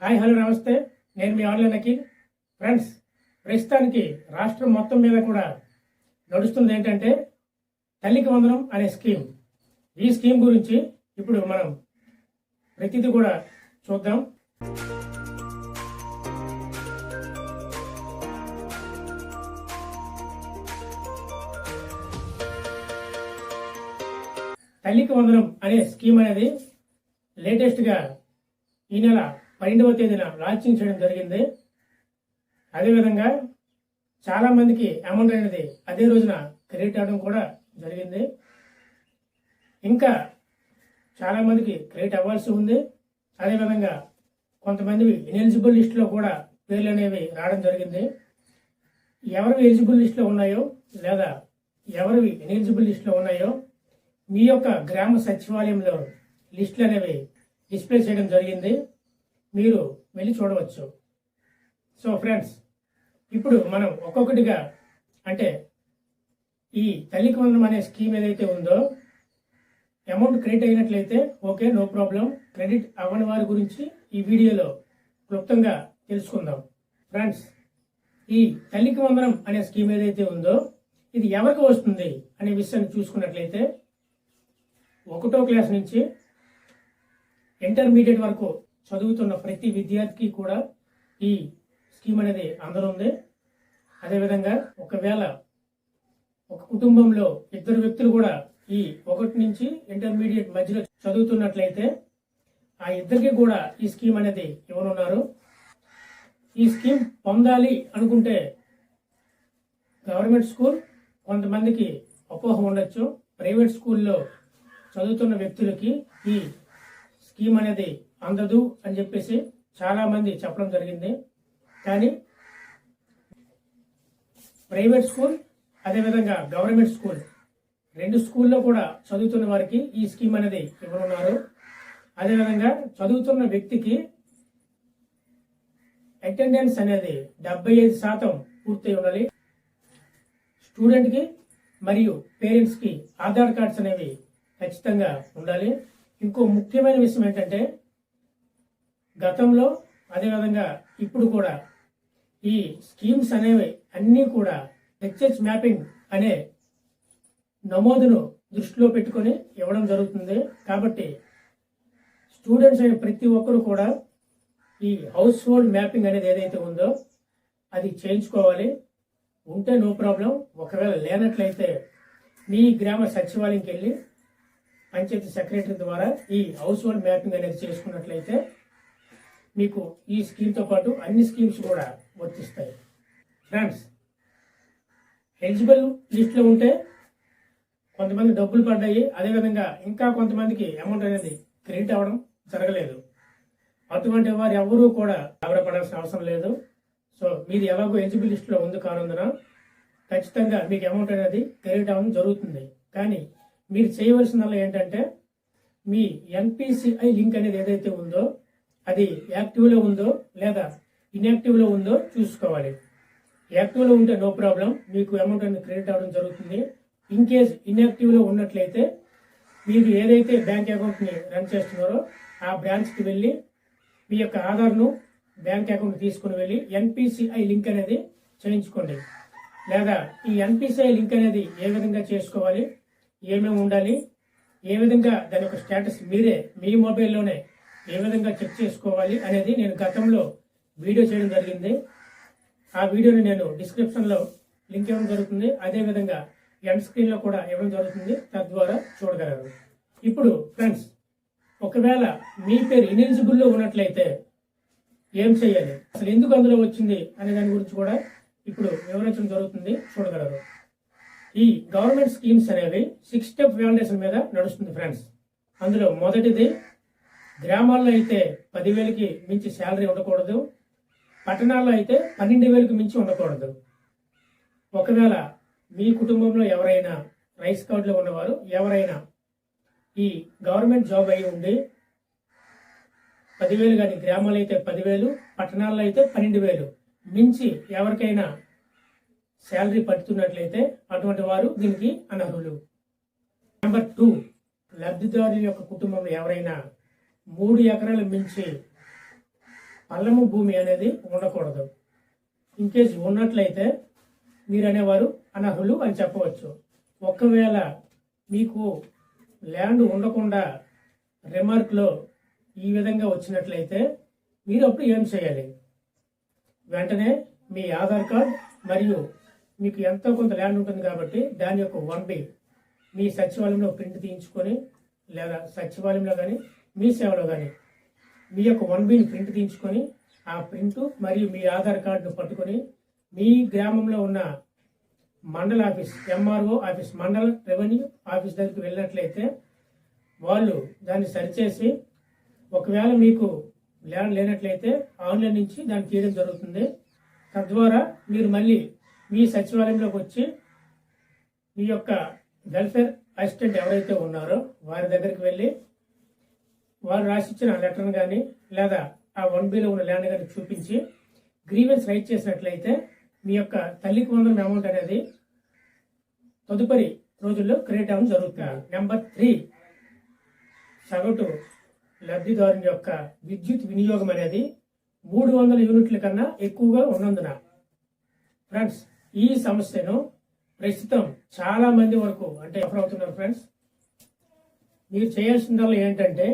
Hi hello నమస్తే, నేను మీ online Akhil. Friends, ప్రస్తుతానికి రాష్ట్రం మొత్తం మీద కూడా నడుస్తుంది ఏంటంటే తల్లికి వందనం అనే స్కీమ్. ఈ స్కీమ్ గురించి ఇప్పుడు మనం ప్రతిదీ కూడా చూద్దాం. తల్లికి వందనం అనే స్కీమ్ అనేది లేటెస్ట్గా ఈ నెల 12వ తేదీన లాంచింగ్ చేయడం జరిగింది. అదేవిధంగా చాలామందికి అమౌంట్ అనేది అదే రోజున క్రెడిట్ అవ్వడం కూడా జరిగింది. ఇంకా చాలామందికి క్రెడిట్ అవ్వాల్సి ఉంది. అదేవిధంగా కొంతమంది ఎలిజిబుల్ లిస్టులో కూడా పేర్లు అనేవి రావడం జరిగింది. ఎవరు ఎలిజిబుల్ లిస్టులో ఉన్నాయో లేదా ఎవరివి ఎలిజిబుల్ లిస్టులో ఉన్నాయో మీ యొక్క గ్రామ సచివాలయంలో లిస్టులు అనేవి డిస్ప్లే చేయడం జరిగింది. మీరు వెళ్ళి చూడవచ్చు. సో ఫ్రెండ్స్, ఇప్పుడు మనం ఒక్కొక్కటిగా అంటే ఈ తల్లికి వందనం అనే స్కీమ్ ఏదైతే ఉందో అమౌంట్ క్రెడిట్ అయినట్లయితే ఓకే, నో ప్రాబ్లం. క్రెడిట్ అవ్వని వారి గురించి ఈ వీడియోలో క్లుప్తంగా తెలుసుకుందాం. ఫ్రెండ్స్, ఈ తల్లికి వందనం అనే స్కీమ్ ఏదైతే ఉందో ఇది ఎవరికి వస్తుంది అనే విషయాన్ని చూసుకున్నట్లయితే 1వ క్లాస్ నుంచి ఇంటర్మీడియట్ వరకు చదువుతున్న ప్రతి విద్యార్థికి కూడా ఈ స్కీమ్ అనేది అందనుంది. అదేవిధంగా ఒకవేళ ఒక కుటుంబంలో ఇద్దరు వ్యక్తులు కూడా ఈ 1 నుంచి ఇంటర్మీడియట్ మధ్యలో చదువుతున్నట్లయితే ఆ ఇద్దరికి కూడా ఈ స్కీమ్ అనేది ఇవ్వనున్నారు. ఈ స్కీమ్ పొందాలి అనుకుంటే గవర్నమెంట్ స్కూల్, కొంతమందికి అపోహ ఉండొచ్చు, ప్రైవేట్ స్కూల్లో చదువుతున్న వ్యక్తులకి ఈ స్కీమ్ అనేది అందదు అని చెప్పేసి చాలా మంది చెప్పడం జరిగింది. కానీ ప్రైవేట్ స్కూల్ అదేవిధంగా గవర్నమెంట్ స్కూల్ 2 స్కూల్లో కూడా చదువుతున్న వారికి ఈ స్కీమ్ అనేది ఇవ్వనున్నారు. అదేవిధంగా చదువుతున్న వ్యక్తికి అటెండెన్స్ అనేది 75% పూర్తి ఉండాలి. స్టూడెంట్కి మరియు పేరెంట్స్కి ఆధార్ కార్డ్స్ అనేవి ఖచ్చితంగా ఉండాలి. ఇంకో ముఖ్యమైన విషయం ఏంటంటే గతంలో అదేవిధంగా ఇప్పుడు కూడా ఈ స్కీమ్స్ అనేవి అన్నీ కూడా హెచ్హెచ్ మ్యాపింగ్ అనే నమోదును దృష్టిలో పెట్టుకొని ఇవ్వడం జరుగుతుంది. కాబట్టి స్టూడెంట్స్ అయిన ప్రతి ఒక్కరు కూడా ఈ హౌస్ హోల్డ్ మ్యాపింగ్ అనేది ఏదైతే ఉందో అది చేయించుకోవాలి. ఉంటే నో ప్రాబ్లం. ఒకవేళ లేనట్లయితే మీ గ్రామ సచివాలయంకి వెళ్ళి పంచాయతీ సెక్రటరీ ద్వారా ఈ హౌస్ హోల్డ్ మ్యాపింగ్ అనేది చేసుకున్నట్లయితే మీకు ఈ స్కీమ్తో పాటు అన్ని స్కీమ్స్ కూడా వర్తిస్తాయి. ఫ్రెండ్స్, ఎలిజిబుల్ లిస్ట్లో ఉంటే కొంతమంది డబ్బులు పడ్డాయి, అదేవిధంగా ఇంకా కొంతమందికి అమౌంట్ అనేది క్రెడిట్ అవ్వడం జరగలేదు. అటువంటి వారు ఎవరూ కూడా ఆధారపడాల్సిన అవసరం లేదు. సో మీది ఎలాగో ఎలిజిబుల్ లిస్టులో ఉంది కానుందున ఖచ్చితంగా మీకు అమౌంట్ అనేది క్రెడిట్ అవ్వడం జరుగుతుంది. కానీ మీరు చేయవలసిందల్లా ఏంటంటే మీ ఎన్పిసిఐ లింక్ అనేది ఏదైతే ఉందో అది యాక్టివ్లో ఉందో లేదా ఇన్యాక్టివ్లో ఉందో చూసుకోవాలి. యాక్టివ్లో ఉంటే నో ప్రాబ్లం, మీకు అమౌంట్ అనేది క్రెడిట్ అవ్వడం జరుగుతుంది. ఇన్ కేస్ ఇన్యాక్టివ్లో ఉన్నట్లయితే మీరు ఏదైతే బ్యాంక్ అకౌంట్ని రన్ చేస్తున్నారో ఆ బ్రాంచ్కి వెళ్ళి మీ యొక్క ఆధార్ను బ్యాంక్ అకౌంట్ తీసుకుని వెళ్ళి ఎన్పిసిఐ లింక్ అనేది చేయించుకోండి. లేదా ఈ ఎన్పిసిఐ లింక్ అనేది ఏ విధంగా చేసుకోవాలి, ఏమేమి ఉండాలి, ఏ విధంగా దాని యొక్క స్టేటస్ మీరే మీ మొబైల్లోనే ఏ విధంగా చెక్ చేసుకోవాలి అనేది నేను గతంలో వీడియో చేయడం జరిగింది. ఆ వీడియోని నేను డిస్క్రిప్షన్లో లింక్ ఇవ్వడం జరుగుతుంది. అదేవిధంగా ఎండ్ స్క్రీన్లో కూడా ఇవ్వడం జరుగుతుంది, తద్వారా చూడగలరు. ఇప్పుడు ఫ్రెండ్స్, ఒకవేళ మీ పేరు ఇనెలిజిబుల్లో ఉన్నట్లయితే ఏం చేయాలి, అసలు ఎందుకు అందులో వచ్చింది అనే దాని గురించి కూడా ఇప్పుడు వివరించడం జరుగుతుంది, చూడగలరు. ఈ గవర్నమెంట్ స్కీమ్స్ అనేవి 6 స్టెప్ ఫౌండేషన్ మీద నడుస్తుంది ఫ్రెండ్స్. అందులో మొదటిది, గ్రామాల్లో అయితే 10,000కి మించి శాలరీ ఉండకూడదు, పట్టణాల్లో అయితే 12,000కి మించి ఉండకూడదు. ఒకవేళ మీ కుటుంబంలో ఎవరైనా రైస్ కార్డులో ఉన్నవారు ఎవరైనా ఈ గవర్నమెంట్ జాబ్ అయి ఉండి 10,000 కానీ గ్రామాల్లో అయితే 10,000, పట్టణాల్లో అయితే 12,000 మించి ఎవరికైనా శాలరీ పడుతున్నట్లయితే అటువంటి వారు దీనికి అనర్హులు. నెంబర్ 2, లబ్ధిదారుల యొక్క కుటుంబంలో ఎవరైనా 3 ఎకరాలు మించి పల్లము భూమి అనేది ఉండకూడదు. ఇన్ కేసు ఉన్నట్లయితే మీరు అనేవారు అనర్హులు అని చెప్పవచ్చు. ఒకవేళ మీకు ల్యాండ్ ఉండకుండా రిమార్క్లో ఈ విధంగా వచ్చినట్లయితే మీరు అప్పుడు ఏం చేయాలి? వెంటనే మీ ఆధార్ కార్డ్ మరియు మీకు ఎంతో కొంత ల్యాండ్ ఉంటుంది కాబట్టి దాని యొక్క 1B మీ సచివాలయంలో ప్రింట్ తీయించుకొని, లేదా సచివాలయంలో కానీ మీ సేవలో కానీ మీ యొక్క 1Bని ప్రింట్ తీయించుకొని, ఆ ప్రింట్ మరియు మీ ఆధార్ కార్డును పట్టుకొని మీ గ్రామంలో ఉన్న మండల ఆఫీస్, MRO ఆఫీస్, మండల రెవెన్యూ ఆఫీస్ దగ్గరికి వెళ్ళినట్లయితే వాళ్ళు దాన్ని సరిచేసి, ఒకవేళ మీకు ల్యాండ్ లేనట్లయితే ఆన్లైన్ నుంచి దాన్ని తీయడం జరుగుతుంది. తద్వారా మీరు మళ్ళీ మీ సచివాలయంలోకి వచ్చి మీ యొక్క వెల్ఫేర్ అసిస్టెంట్ ఎవరైతే ఉన్నారో వారి దగ్గరికి వెళ్ళి వారు రాసిచ్చిన లెటర్ను కానీ లేదా ఆ 1Bలో ఉన్న ల్యాండ్ కానీ చూపించి గ్రీవెన్స్ రైట్ చేసినట్లయితే మీ యొక్క తల్లికి వందనం అమౌంట్ అనేది తదుపరి రోజుల్లో క్రియేట్ అవ్వడం జరుగుతుంది. నెంబర్ 3, సగటు లబ్ధిదారుని యొక్క విద్యుత్ వినియోగం అనేది 300 యూనిట్ల కన్నా ఎక్కువగా ఉన్నందున ఫ్రెండ్స్ ఈ సమస్యను ప్రస్తుతం చాలా మంది వరకు సఫర్ అవుతున్నారు. ఫ్రెండ్స్, మీరు చేయాల్సిందల్లా ఏంటంటే,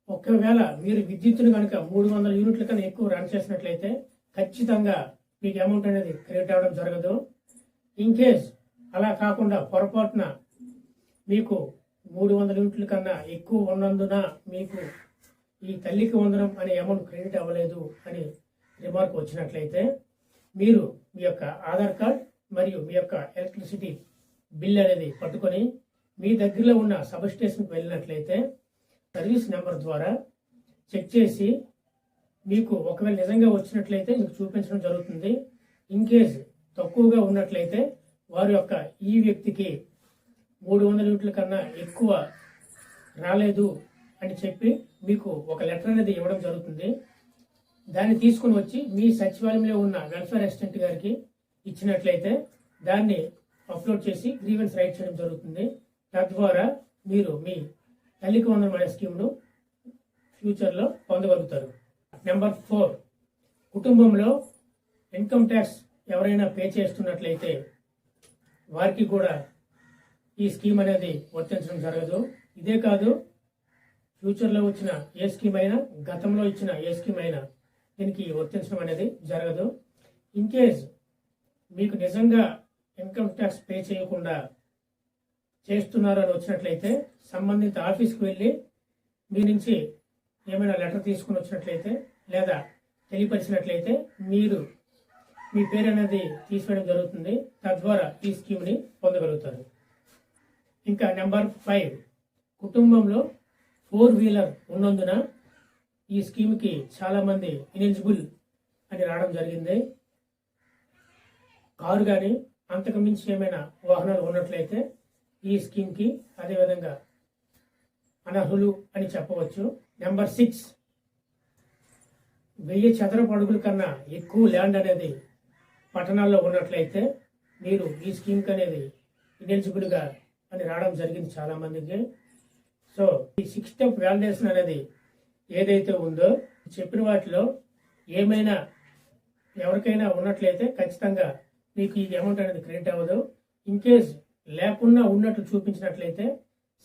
ఒకవేళ మీరు విద్యుత్తును కనుక 300 యూనిట్ల కన్నా ఎక్కువ రన్ చేసినట్లయితే ఖచ్చితంగా మీకు అమౌంట్ అనేది క్రియేట్ అవ్వడం జరగదు. ఇన్ కేస్ అలా కాకుండా పొరపాటున మీకు 300 యూనిట్ల కన్నా ఎక్కువ ఉన్నందున మీకు ఈ తల్లికి వందనం అనే అమౌంట్ క్రెడిట్ అవ్వలేదు అని రిమార్క్ వచ్చినట్లయితే మీరు మీ యొక్క ఆధార్ కార్డ్ మరియు మీ యొక్క ఎలక్ట్రిసిటీ బిల్ అనేది పట్టుకొని మీ దగ్గరలో ఉన్న సబ్ స్టేషన్కి వెళ్ళినట్లయితే సర్వీస్ నెంబర్ ద్వారా చెక్ చేసి మీకు ఒకవేళ నిజంగా వచ్చినట్లయితే మీకు చూపించడం జరుగుతుంది. ఇన్ కేస్ తక్కువగా ఉన్నట్లయితే వారి యొక్క ఈ వ్యక్తికి 300 యూనిట్ల కన్నా ఎక్కువ రాలేదు అని చెప్పి మీకు ఒక లెటర్ అనేది ఇవ్వడం జరుగుతుంది. దాన్ని తీసుకుని వచ్చి మీ సచివాలయంలో ఉన్న వెల్ఫేర్ అసిస్టెంట్ గారికి ఇచ్చినట్లయితే దాన్ని అప్లోడ్ చేసి గ్రీవెన్స్ రైట్ చేయడం జరుగుతుంది. తద్వారా మీరు మీ తల్లికి వందనం అనే స్కీమ్ను ఫ్యూచర్లో పొందగలుగుతారు. నెంబర్ 4, కుటుంబంలో ఇన్కమ్ ట్యాక్స్ ఎవరైనా పే చేస్తున్నట్లయితే వారికి కూడా ఈ స్కీమ్ అనేది వర్తించడం జరగదు. ఇదే కాదు, ఫ్యూచర్లో వచ్చిన ఏ స్కీమ్ అయినా, గతంలో ఇచ్చిన ఏ స్కీమ్ అయినా దీనికి వర్తించడం అనేది జరగదు. ఇన్ కేస్ మీకు నిజంగా ఇన్కమ్ ట్యాక్స్ పే చేయకుండా చేస్తున్నారు అని వచ్చినట్లయితే సంబంధిత ఆఫీస్కి వెళ్ళి మీ నుంచి ఏమైనా లెటర్ తీసుకుని వచ్చినట్లయితే లేదా తెలియపరిచినట్లయితే మీరు మీ పేరు అనేది తీసివేయడం జరుగుతుంది. తద్వారా ఈ స్కీమ్ని పొందగలుగుతారు. ఇంకా నెంబర్ 5, కుటుంబంలో 4-వీలర్ ఉన్నందున ఈ స్కీమ్కి చాలా మంది ఇనెలిజిబుల్ అని రావడం జరిగింది. కారు కానీ అంతకు మించి ఏమైనా వాహనాలు ఉన్నట్లయితే ఈ స్కీమ్కి అదేవిధంగా అనర్హులు అని చెప్పవచ్చు. నెంబర్ 6, 1000 చదరపు అడుగుల కన్నా ఎక్కువ ల్యాండ్ అనేది పట్టణాల్లో ఉన్నట్లయితే మీరు ఈ స్కీమ్కి అనేది ఇనెలిజిబుల్గా అని రావడం జరిగింది చాలా మందికి. సో ఈ 6 స్టెప్ వ్యాలిడేషన్ అనేది ఏదైతే ఉందో చెప్పిన వాటిలో ఏమైనా ఎవరికైనా ఉన్నట్లయితే ఖచ్చితంగా మీకు ఈ అమౌంట్ అనేది క్రెడిట్ అవ్వదు. ఇన్ కేస్ లేకుండా ఉన్నట్లు చూపించినట్లయితే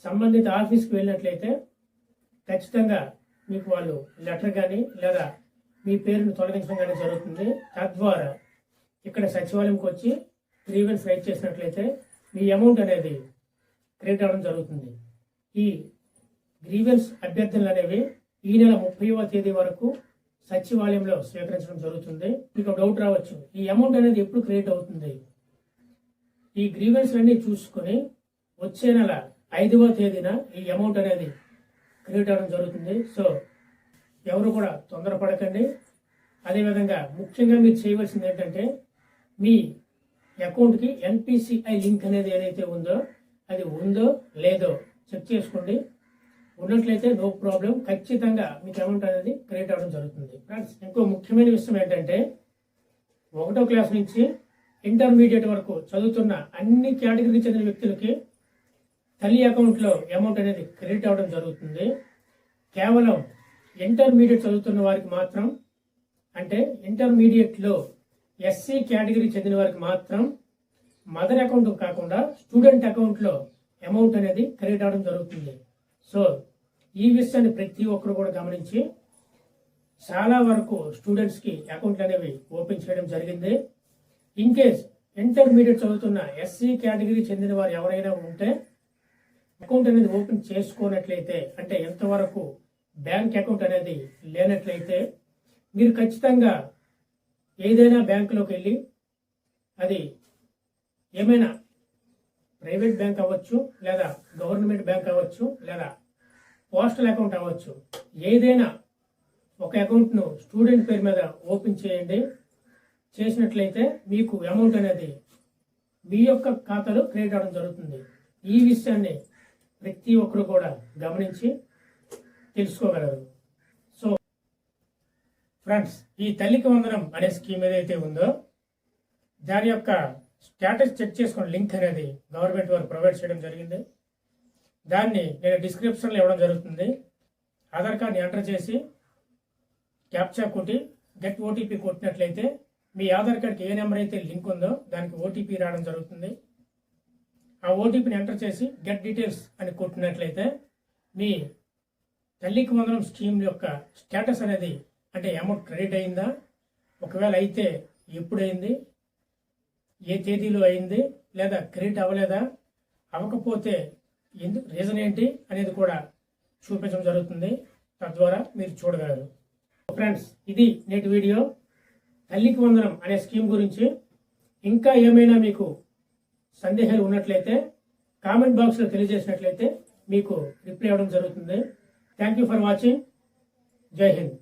సంబంధిత ఆఫీస్కి వెళ్ళినట్లయితే ఖచ్చితంగా మీకు వాళ్ళు లెటర్ కానీ లేదా మీ పేరును తొలగించడం కానీ జరుగుతుంది. తద్వారా ఇక్కడ సచివాలయంకి వచ్చి గ్రీవెన్స్ రైట్ చేసినట్లయితే మీ అమౌంట్ అనేది క్రెడిట్ అవ్వడం జరుగుతుంది. ఈ గ్రీవెన్స్ అభ్యర్థనలు అనేవి ఈ నెల 30వ తేదీ వరకు సచివాలయంలో స్వీకరించడం జరుగుతుంది. మీకు డౌట్ రావచ్చు, ఈ అమౌంట్ అనేది ఎప్పుడు క్రెడిట్ అవుతుంది? ఈ గ్రీవెన్స్ అన్ని చూసుకొని వచ్చే నెల 5వ తేదీన ఈ అమౌంట్ అనేది క్రెడిట్ అవ్వడం జరుగుతుంది. సో ఎవరు కూడా తొందరపడకండి. అదేవిధంగా ముఖ్యంగా మీరు చేయవలసింది ఏంటంటే మీ అకౌంట్కి NPCI లింక్ అనేది ఏదైతే ఉందో అది ఉందో లేదో చెక్ చేసుకోండి. ఉన్నట్లయితే నో ప్రాబ్లం, ఖచ్చితంగా మీకు అమౌంట్ అనేది క్రెడిట్ అవ్వడం జరుగుతుంది. ఫ్రెండ్స్, ఇంకో ముఖ్యమైన విషయం ఏంటంటే 1వ క్లాస్ నుంచి ఇంటర్మీడియట్ వరకు చదువుతున్న అన్ని కేటగిరీకి చెందిన వ్యక్తులకి తల్లి అకౌంట్లో అమౌంట్ అనేది క్రెడిట్ అవ్వడం జరుగుతుంది. కేవలం ఇంటర్మీడియట్ చదువుతున్న వారికి మాత్రం అంటే ఇంటర్మీడియట్లో ఎస్సీ కేటగిరీ చెందిన వారికి మాత్రం మదర్ అకౌంట్ కాకుండా స్టూడెంట్ అకౌంట్లో అమౌంట్ అనేది క్రెడిట్ అవడం జరుగుతుంది. సో ఈ విషయాన్ని ప్రతి ఒక్కరు కూడా గమనించి చాలా వరకు స్టూడెంట్స్కి అకౌంట్లు అనేవి ఓపెన్ చేయడం జరిగింది. ఇన్ కేస్ ఇంటర్మీడియట్ చదువుతున్న ఎస్సీ కేటగిరీ చెందిన వారు ఎవరైనా ఉంటే అకౌంట్ అనేది ఓపెన్ చేసుకోనట్లయితే, అంటే ఎంతవరకు బ్యాంక్ అకౌంట్ అనేది లేనట్లయితే మీరు ఖచ్చితంగా ఏదైనా బ్యాంకులోకి వెళ్ళి, అది ఏమైనా ప్రైవేట్ బ్యాంక్ అవ్వచ్చు, లేదా గవర్నమెంట్ బ్యాంక్ అవ్వచ్చు, లేదా పోస్టల్ అకౌంట్ అవ్వచ్చు, ఏదైనా ఒక అకౌంట్ను స్టూడెంట్ పేరు మీద ఓపెన్ చేయండి. చేసినట్లయితే మీకు అమౌంట్ అనేది మీ యొక్క ఖాతాలో క్రెడిట్ అవడం జరుగుతుంది. ఈ విషయాన్ని ప్రతి ఒక్కరు కూడా గమనించి తెలుసుకోగలరు. సో ఫ్రెండ్స్, ఈ తల్లికి వందనం అనే స్కీమ్ ఏదైతే ఉందో దాని యొక్క స్టేటస్ చెక్ చేసుకున్న లింక్ అనేది గవర్నమెంట్ వారు ప్రొవైడ్ చేయడం జరిగింది. దాన్ని నేను డిస్క్రిప్షన్లో ఇవ్వడం జరుగుతుంది. ఆధార్ కార్డ్ని ఎంటర్ చేసి క్యాప్చా కొట్టి గెట్ ఓటీపీ కొట్టినట్లయితే మీ ఆధార్ కార్డ్కి ఏ నెంబర్ అయితే లింక్ ఉందో దానికి ఓటీపీ రావడం జరుగుతుంది. ఆ ఓటీపీని ఎంటర్ చేసి గెట్ డీటెయిల్స్ అని కొట్టినట్లయితే మీ తల్లికి వందనం స్కీమ్ యొక్క స్టేటస్ అనేది, అంటే అమౌంట్ క్రెడిట్ అయిందా, ఒకవేళ అయితే ఎప్పుడైంది, ఏ తేదీలో అయింది, లేదా క్రెడిట్ అవ్వలేదా, అవ్వకపోతే ఎందుకు, రీజన్ ఏంటి అనేది కూడా చూపించడం జరుగుతుంది. తద్వారా మీరు చూడగలరు. ఫ్రెండ్స్, ఇది నేటి వీడియో తల్లికి వందనం అనే స్కీమ్ గురించి. ఇంకా ఏమైనా మీకు సందేహాలు ఉన్నట్లయితే కామెంట్ బాక్స్లో తెలియజేసినట్లయితే మీకు రిప్లై ఇవ్వడం జరుగుతుంది. Thank you for watching. జై హింద్.